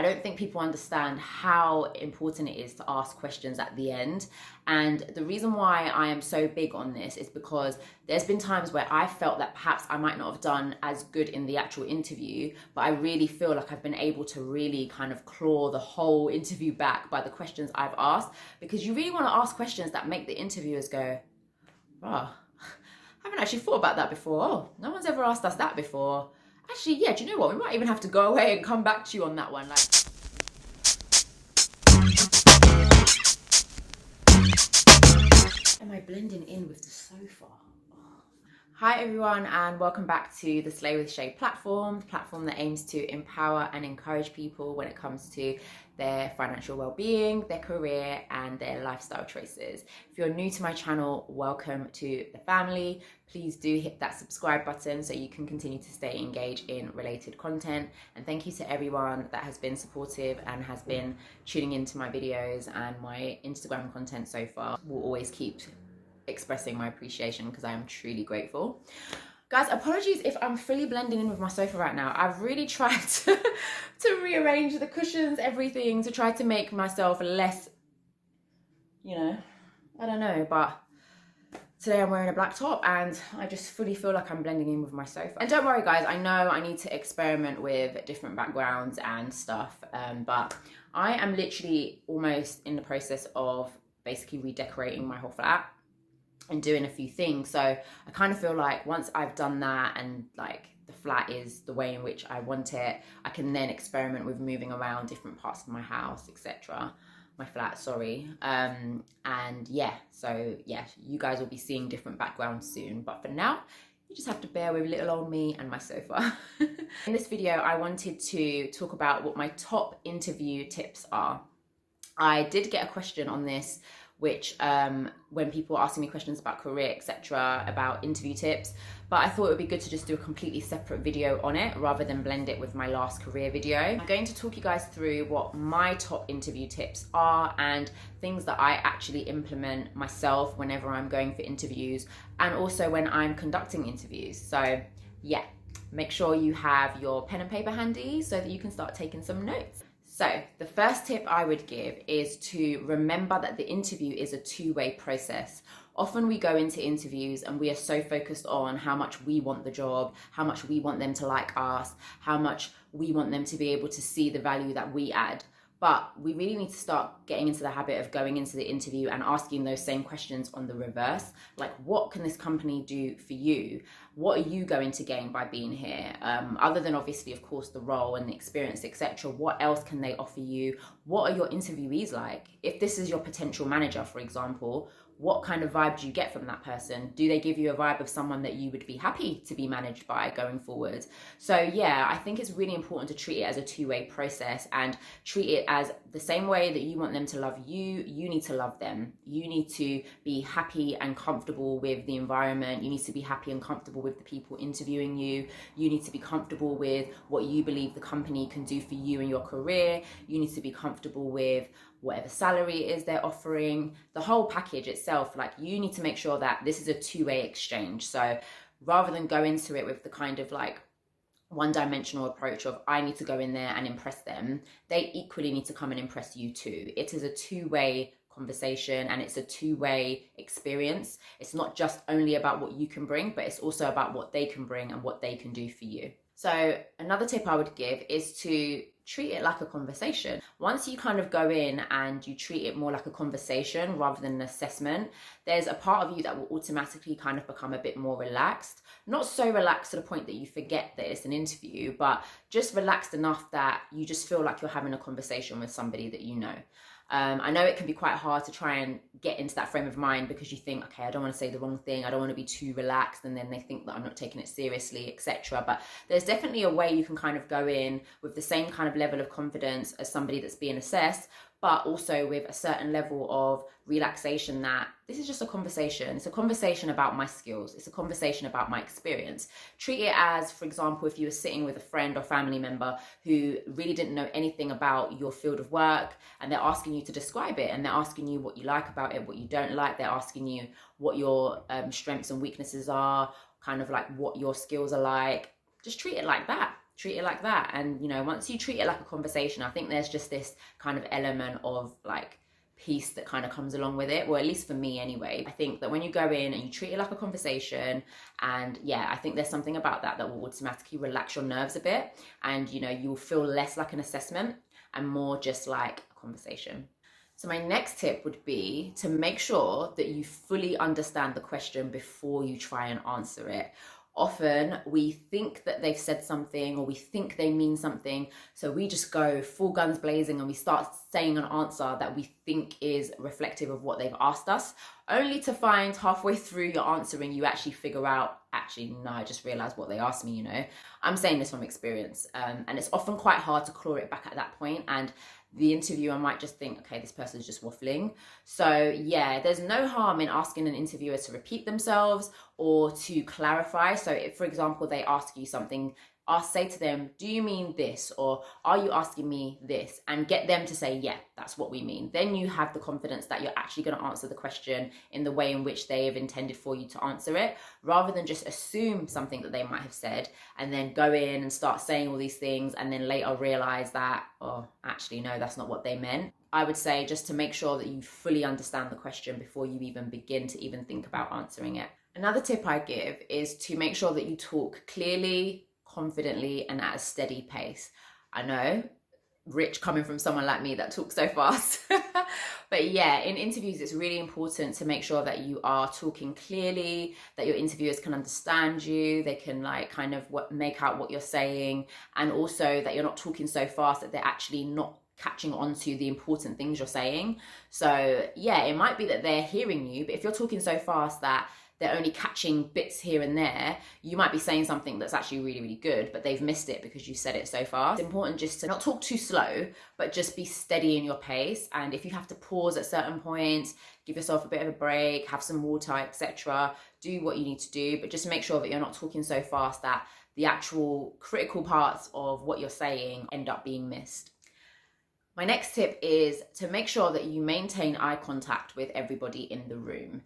I don't think people understand how important it is to ask questions at the end. And the reason why I am so big on this is because there's been times where I felt that perhaps I might not have done as good in the actual interview, but I really feel like I've been able to really kind of claw the whole interview back by the questions I've asked, because you really want to ask questions that make the interviewers go, oh, I haven't actually thought about that before. Oh, no one's ever asked us that before. Actually, yeah, do you know what? We might even have to go away and come back to you on that one. Like, am I blending in with the sofa? Hi everyone, and welcome back to the Slay with Shay platform, the platform that aims to empower and encourage people when it comes to their financial well-being, their career, and their lifestyle choices. If you're new to my channel, welcome to the family. Please do hit that subscribe button so you can continue to stay engaged in related content. And thank you to everyone that has been supportive and has been tuning into my videos and my Instagram content so far. We'll always keep expressing my appreciation because I am truly grateful. Guys, apologies if I'm fully blending in with my sofa right now. I've really tried to rearrange the cushions, everything, to try to make myself less, I don't know, but today I'm wearing a black top and I just fully feel like I'm blending in with my sofa. And don't worry guys, I know I need to experiment with different backgrounds and stuff, but I am literally almost in the process of basically redecorating my whole flat and doing a few things. So I kind of feel like once I've done that and like the flat is the way in which I want it, I can then experiment with moving around different parts of my house, etc. My flat, sorry. And yeah, so yeah, you guys will be seeing different backgrounds soon. But for now, you just have to bear with little old me and my sofa. In this video, I wanted to talk about what my top interview tips are. I did get a question on this, which when people were asking me questions about career, etc., about interview tips, but I thought it would be good to just do a completely separate video on it rather than blend it with my last career video. I'm going to talk you guys through what my top interview tips are and things that I actually implement myself whenever I'm going for interviews and also when I'm conducting interviews. So yeah, make sure you have your pen and paper handy so that you can start taking some notes. So the first tip I would give is to remember that the interview is a two-way process. Often we go into interviews and we are so focused on how much we want the job, how much we want them to like us, how much we want them to be able to see the value that we add. But we really need to start getting into the habit of going into the interview and asking those same questions on the reverse. Like, what can this company do for you? What are you going to gain by being here? Other than obviously, of course, the role and the experience, etc. What else can they offer you? What are your interviewees like? If this is your potential manager, for example, what kind of vibe do you get from that person? Do they give you a vibe of someone that you would be happy to be managed by going forward? So yeah, I think it's really important to treat it as a two-way process and treat it as the same way that you want them to love you, you need to love them. You need to be happy and comfortable with the environment. You need to be happy and comfortable with the people interviewing you. You need to be comfortable with what you believe the company can do for you and your career. You need to be comfortable with whatever salary it is they're offering, the whole package itself. Like, you need to make sure that this is a two-way exchange. So rather than go into it with the kind of like one-dimensional approach of I need to go in there and impress them, they equally need to come and impress you too. It is a two-way conversation and it's a two-way experience. It's not just only about what you can bring, but it's also about what they can bring and what they can do for you. So another tip I would give is to treat it like a conversation. Once you kind of go in and you treat it more like a conversation rather than an assessment, there's a part of you that will automatically kind of become a bit more relaxed. Not so relaxed to the point that you forget that it's an interview, but just relaxed enough that you just feel like you're having a conversation with somebody that you know. I know it can be quite hard to try and get into that frame of mind because you think, okay, I don't want to say the wrong thing, I don't want to be too relaxed, and then they think that I'm not taking it seriously, etc. But there's definitely a way you can kind of go in with the same kind of level of confidence as somebody that's being assessed, but also with a certain level of relaxation that this is just a conversation. It's a conversation about my skills. It's a conversation about my experience. Treat it as, for example, if you were sitting with a friend or family member who really didn't know anything about your field of work and they're asking you to describe it and they're asking you what you like about it, what you don't like. They're asking you what your strengths and weaknesses are, kind of like what your skills are like. Just treat it like that. treat it like that. And, you know, once you treat it like a conversation, I think there's just this kind of element of like peace that kind of comes along with it. Well, at least for me anyway. I think that when you go in and you treat it like a conversation, and yeah, I think there's something about that that will automatically relax your nerves a bit, and, you know, you'll feel less like an assessment and more just like a conversation. So my next tip would be to make sure that you fully understand the question before you try and answer it. Often we think that they've said something, or we think they mean something, so we just go full guns blazing and we start saying an answer that we think is reflective of what they've asked us, only to find halfway through your answering you actually figure out, actually no, I just realized what they asked me, you know. I'm saying this from experience, and it's often quite hard to claw it back at that point, and the interviewer might just think, okay, this person's just waffling. So yeah, there's no harm in asking an interviewer to repeat themselves or to clarify. So if, for example, they ask you something, say to them, do you mean this? Or are you asking me this? And get them to say, yeah, that's what we mean. Then you have the confidence that you're actually going to answer the question in the way in which they have intended for you to answer it, rather than just assume something that they might have said and then go in and start saying all these things and then later realize that, oh, actually, no, that's not what they meant. I would say just to make sure that you fully understand the question before you even begin to even think about answering it. Another tip I give is to make sure that you talk clearly, confidently, and at a steady pace. I know, rich coming from someone like me that talks so fast. But yeah, in interviews, it's really important to make sure that you are talking clearly, that your interviewers can understand you, they can like kind of make out what you're saying, and also that you're not talking so fast that they're actually not catching on to the important things you're saying. So yeah, it might be that they're hearing you, but if you're talking so fast that they're only catching bits here and there, you might be saying something that's actually really, really good, but they've missed it because you said it so fast. It's important just to not talk too slow, but just be steady in your pace. And if you have to pause at certain points, give yourself a bit of a break, have some water, etc. Do what you need to do, but just make sure that you're not talking so fast that the actual critical parts of what you're saying end up being missed. My next tip is to make sure that you maintain eye contact with everybody in the room.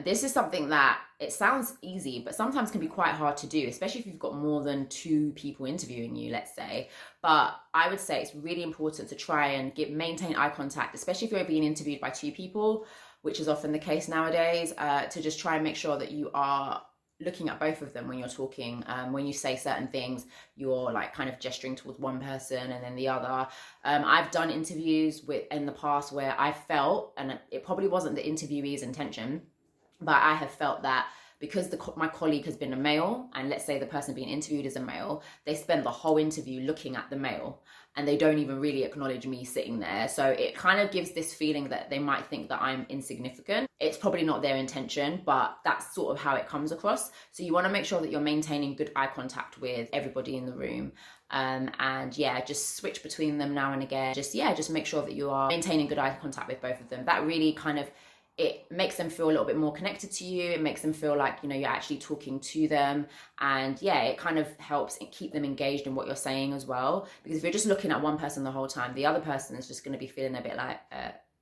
This is something that it sounds easy, but sometimes can be quite hard to do, especially if you've got more than 2 people interviewing you, let's say. But I would say it's really important to try and maintain eye contact, especially if you're being interviewed by 2 people, which is often the case nowadays, to just try and make sure that you are looking at both of them when you're talking. When you say certain things, you're like kind of gesturing towards one person and then the other. I've done interviews in the past where I felt, and it probably wasn't the interviewee's intention, but I have felt that because my colleague has been a male, and let's say the person being interviewed is a male, they spend the whole interview looking at the male and they don't even really acknowledge me sitting there. So it kind of gives this feeling that they might think that I'm insignificant. It's probably not their intention, but that's sort of how it comes across. So you want to make sure that you're maintaining good eye contact with everybody in the room. And yeah, just switch between them now and again. Just make sure that you are maintaining good eye contact with both of them. That really kind of, it makes them feel a little bit more connected to you. It makes them feel like, you know, you're actually talking to them. And yeah, it kind of helps keep them engaged in what you're saying as well. Because if you're just looking at one person the whole time, the other person is just going to be feeling a bit like,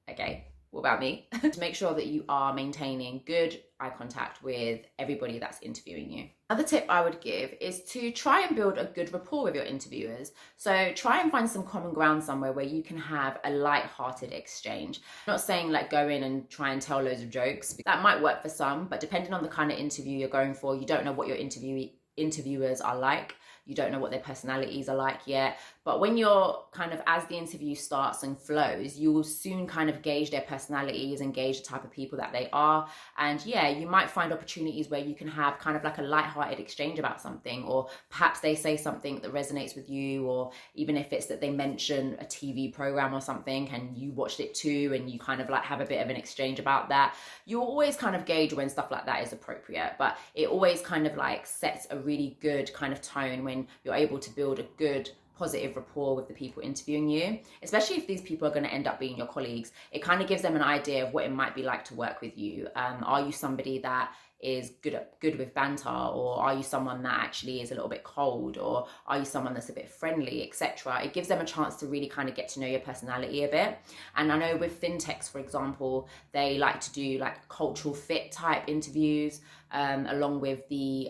okay, what about me? To make sure that you are maintaining good eye contact with everybody that's interviewing you. Another tip I would give is to try and build a good rapport with your interviewers. So try and find some common ground somewhere where you can have a light-hearted exchange. I'm not saying like go in and try and tell loads of jokes. That might work for some, but depending on the kind of interview you're going for, you don't know what your interviewers are like. You don't know what their personalities are like yet. But when you're kind of, as the interview starts and flows, you will soon kind of gauge their personalities and gauge the type of people that they are. And yeah, you might find opportunities where you can have kind of like a lighthearted exchange about something, or perhaps they say something that resonates with you, or even if it's that they mention a TV program or something and you watched it too, and you kind of like have a bit of an exchange about that. You'll always kind of gauge when stuff like that is appropriate, but it always kind of like sets a really good kind of tone when you're able to build a good positive rapport with the people interviewing you, especially if these people are going to end up being your colleagues. It kind of gives them an idea of what it might be like to work with you. Are you somebody that is good with banter, or are you someone that actually is a little bit cold, or are you someone that's a bit friendly, etc. It gives them a chance to really kind of get to know your personality a bit. And I know with fintechs, for example, they like to do like cultural fit type interviews along with the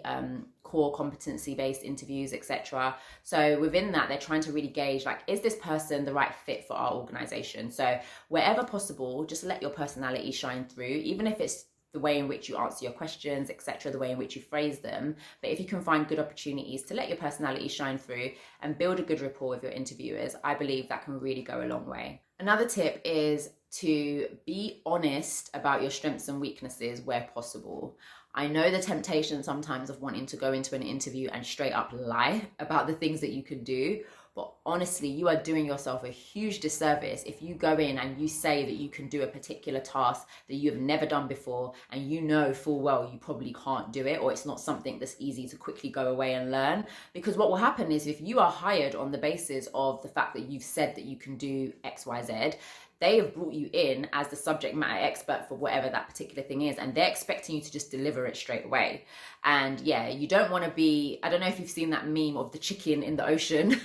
core competency-based interviews, etc. So within that, they're trying to really gauge, like, is this person the right fit for our organization? So wherever possible, just let your personality shine through, even if it's the way in which you answer your questions, etc., the way in which you phrase them. But if you can find good opportunities to let your personality shine through and build a good rapport with your interviewers, I believe that can really go a long way. Another tip is to be honest about your strengths and weaknesses where possible. I know the temptation sometimes of wanting to go into an interview and straight up lie about the things that you can do. But honestly, you are doing yourself a huge disservice if you go in and you say that you can do a particular task that you have never done before, and you know full well you probably can't do it, or it's not something that's easy to quickly go away and learn. Because what will happen is, if you are hired on the basis of the fact that you've said that you can do XYZ, they have brought you in as the subject matter expert for whatever that particular thing is, and they're expecting you to just deliver it straight away. And yeah, you don't want to be, I don't know if you've seen that meme of the chicken in the ocean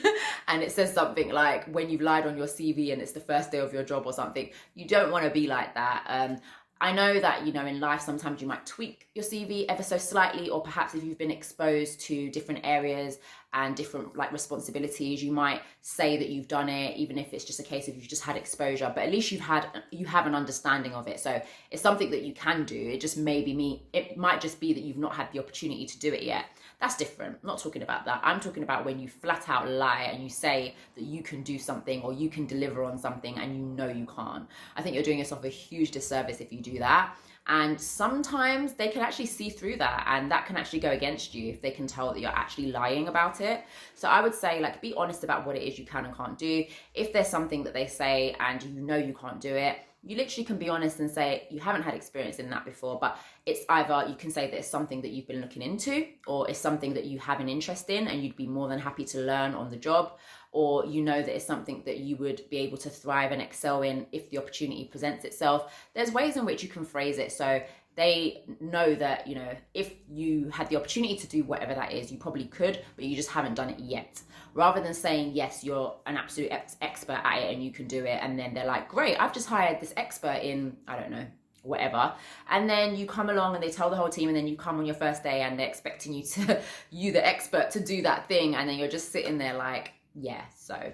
and it says something like, when you've lied on your CV and it's the first day of your job or something. You don't want to be like that. I know that, you know, in life, sometimes you might tweak your CV ever so slightly, or perhaps if you've been exposed to different areas and different like responsibilities, you might say that you've done it, even if it's just a case of you've just had exposure, but at least you have an understanding of it. So it's something that you can do. It just it might just be that you've not had the opportunity to do it yet. That's different. I'm not talking about that. I'm talking about when you flat out lie and you say that you can do something or you can deliver on something and you know you can't. I think you're doing yourself a huge disservice if you do that. And sometimes they can actually see through that, and that can actually go against you if they can tell that you're actually lying about it. So I would say, like, be honest about what it is you can and can't do. If there's something that they say and you know you can't do it, you literally can be honest and say you haven't had experience in that before, but it's either you can say that it's something that you've been looking into, or it's something that you have an interest in and you'd be more than happy to learn on the job, or you know that it's something that you would be able to thrive and excel in if the opportunity presents itself. There's ways in which you can phrase it so they know that, you know, if you had the opportunity to do whatever that is, you probably could, but you just haven't done it yet. Rather than saying, yes, you're an absolute expert at it and you can do it, and then they're like, great, I've just hired this expert in, I don't know, whatever, and then you come along and they tell the whole team, and then you come on your first day and they're expecting you to, you the expert, to do that thing, and then you're just sitting there like, yeah. So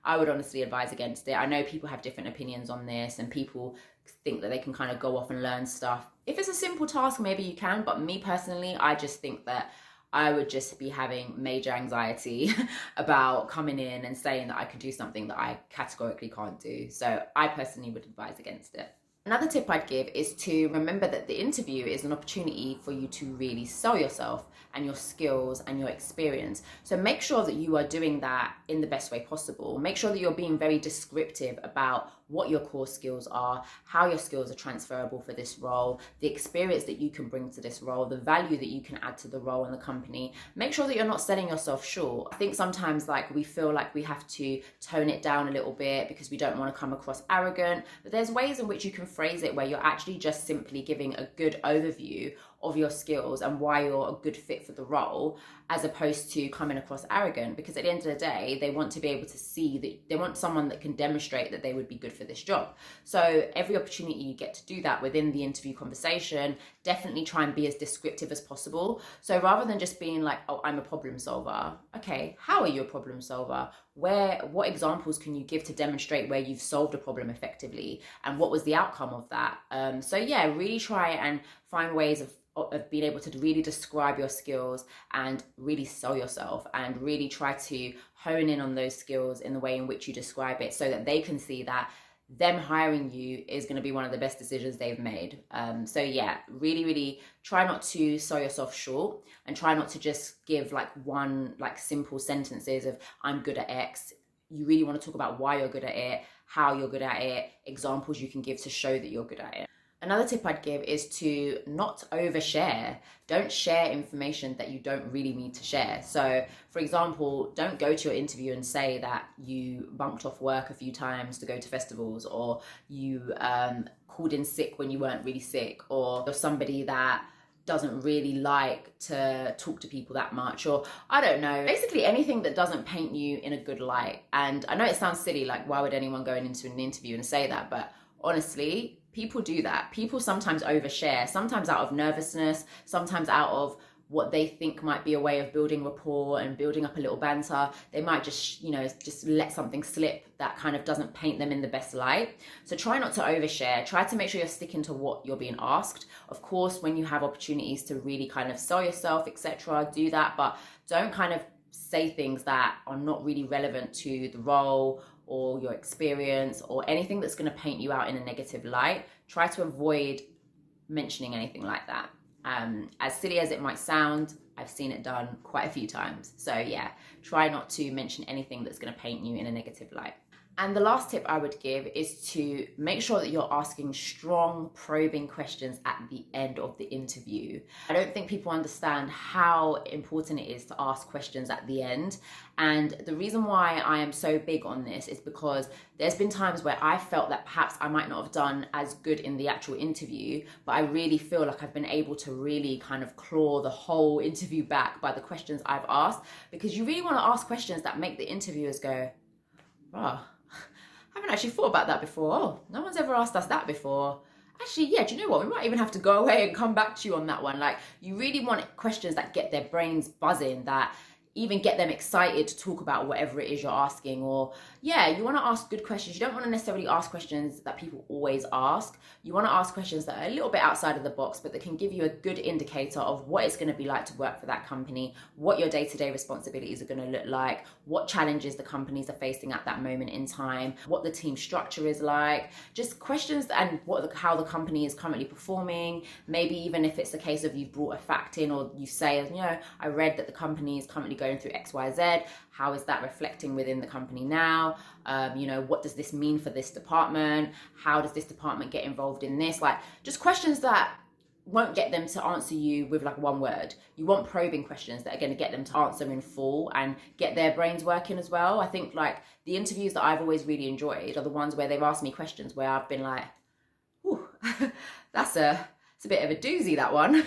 I would honestly advise against it. I know people have different opinions on this and people think that they can kind of go off and learn stuff. If it's a simple task, maybe you can, but me personally, I just think that I would just be having major anxiety about coming in and saying that I could do something that I categorically can't do. So I personally would advise against it. Another tip I'd give is to remember that the interview is an opportunity for you to really sell yourself and your skills and your experience. So make sure that you are doing that in the best way possible. Make sure that you're being very descriptive about what your core skills are, how your skills are transferable for this role, the experience that you can bring to this role, the value that you can add to the role and the company. Make sure that you're not selling yourself short. I think sometimes like we feel like we have to tone it down a little bit because we don't want to come across arrogant, but there's ways in which you can phrase it where you're actually just simply giving a good overview of your skills and why you're a good fit for the role, as opposed to coming across arrogant. Because at the end of the day, they want to be able to see that they want someone that can demonstrate that they would be good for this job. So every opportunity you get to do that within the interview conversation, definitely try and be as descriptive as possible. So rather than just being like, oh, I'm a problem solver. Okay, how are you a problem solver? What examples can you give to demonstrate where you've solved a problem effectively, and what was the outcome of that? So yeah, really try and find ways of being able to really describe your skills and really sell yourself, and really try to hone in on those skills in the way in which you describe it, so that they can see that them hiring you is going to be one of the best decisions they've made. So yeah, really try not to sell yourself short, and try not to just give like one like simple sentences of I'm good at X. You really want to talk about why you're good at it, how you're good at it, examples you can give to show that you're good at it. Another tip I'd give is to not overshare. Don't share information that you don't really need to share. So, for example, don't go to your interview and say that you bumped off work a few times to go to festivals, or you called in sick when you weren't really sick, or you're somebody that doesn't really like to talk to people that much, or I don't know, basically anything that doesn't paint you in a good light. And I know it sounds silly, like why would anyone go into an interview and say that? But honestly, people do that. People sometimes overshare, sometimes out of nervousness, sometimes out of what they think might be a way of building rapport and building up a little banter. They might just, just let something slip that kind of doesn't paint them in the best light. So try not to overshare. Try to make sure you're sticking to what you're being asked. Of course, when you have opportunities to really kind of sell yourself, etc., do that, but don't kind of say things that are not really relevant to the role or your experience or anything that's going to paint you out in a negative light. Try to avoid mentioning anything like that. As silly as it might sound, I've seen it done quite a few times. So yeah, try not to mention anything that's going to paint you in a negative light. And the last tip I would give is to make sure that you're asking strong, probing questions at the end of the interview. I don't think people understand how important it is to ask questions at the end. And the reason why I am so big on this is because there's been times where I felt that perhaps I might not have done as good in the actual interview, but I really feel like I've been able to really kind of claw the whole interview back by the questions I've asked, because you really want to ask questions that make the interviewers go, "Wow, I haven't actually thought about that before. Oh, no one's ever asked us that before. Actually, yeah, do you know what? We might even have to go away and come back to you on that one." Like, you really want questions that get their brains buzzing, that even get them excited to talk about whatever it is you're asking. Or yeah, you want to ask good questions. You don't want to necessarily ask questions that people always ask. You want to ask questions that are a little bit outside of the box, but that can give you a good indicator of what it's going to be like to work for that company, what your day-to-day responsibilities are going to look like, what challenges the companies are facing at that moment in time, what the team structure is like, just questions, and how the company is currently performing. Maybe even if it's the case of you've brought a fact in, or you say, I read that the company is currently going through XYZ. How is that reflecting within the company now? What does this mean for this department? How does this department get involved in this? Like, just questions that won't get them to answer you with like one word. You want probing questions that are going to get them to answer in full and get their brains working as well. I think like the interviews that I've always really enjoyed are the ones where they've asked me questions where I've been like, ooh, that's a bit of a doozy, that one.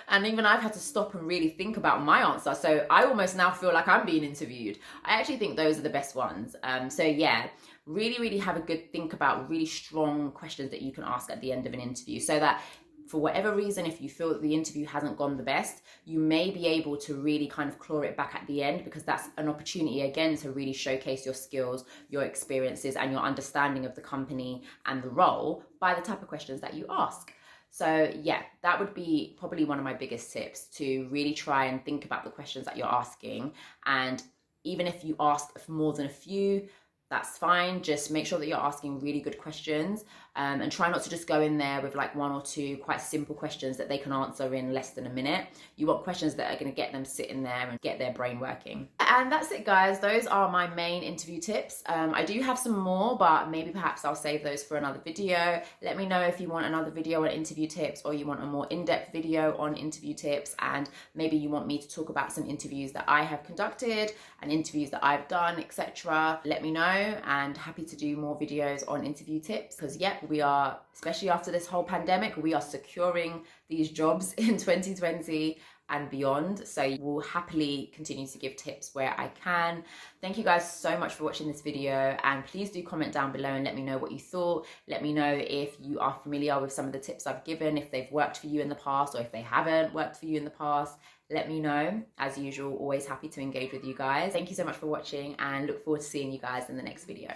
And even I've had to stop and really think about my answer. So I almost now feel like I'm being interviewed. I actually think those are the best ones. So yeah, really, really have a good think about really strong questions that you can ask at the end of an interview, so that for whatever reason, if you feel that the interview hasn't gone the best, you may be able to really kind of claw it back at the end, because that's an opportunity again to really showcase your skills, your experiences, and your understanding of the company and the role by the type of questions that you ask. So yeah, that would be probably one of my biggest tips, to really try and think about the questions that you're asking. And even if you ask for more than a few, that's fine. Just make sure that you're asking really good questions, and try not to just go in there with like one or two quite simple questions that they can answer in less than a minute. You want questions that are going to get them sitting there and get their brain working. And that's it, guys. Those are my main interview tips. I do have some more, but maybe perhaps I'll save those for another video. Let me know if you want another video on interview tips, or you want a more in-depth video on interview tips, and maybe you want me to talk about some interviews that I have conducted and interviews that I've done, etc. Let me know, and happy to do more videos on interview tips, because yep, we are, especially after this whole pandemic, we are securing these jobs in 2020 and beyond. So we'll happily continue to give tips where I can. Thank you guys so much for watching this video, and please do comment down below and let me know what you thought. Let me know if you are familiar with some of the tips I've given, if they've worked for you in the past, or if they haven't worked for you in the past. Let me know. As usual, always happy to engage with you guys. Thank you so much for watching, and look forward to seeing you guys in the next video.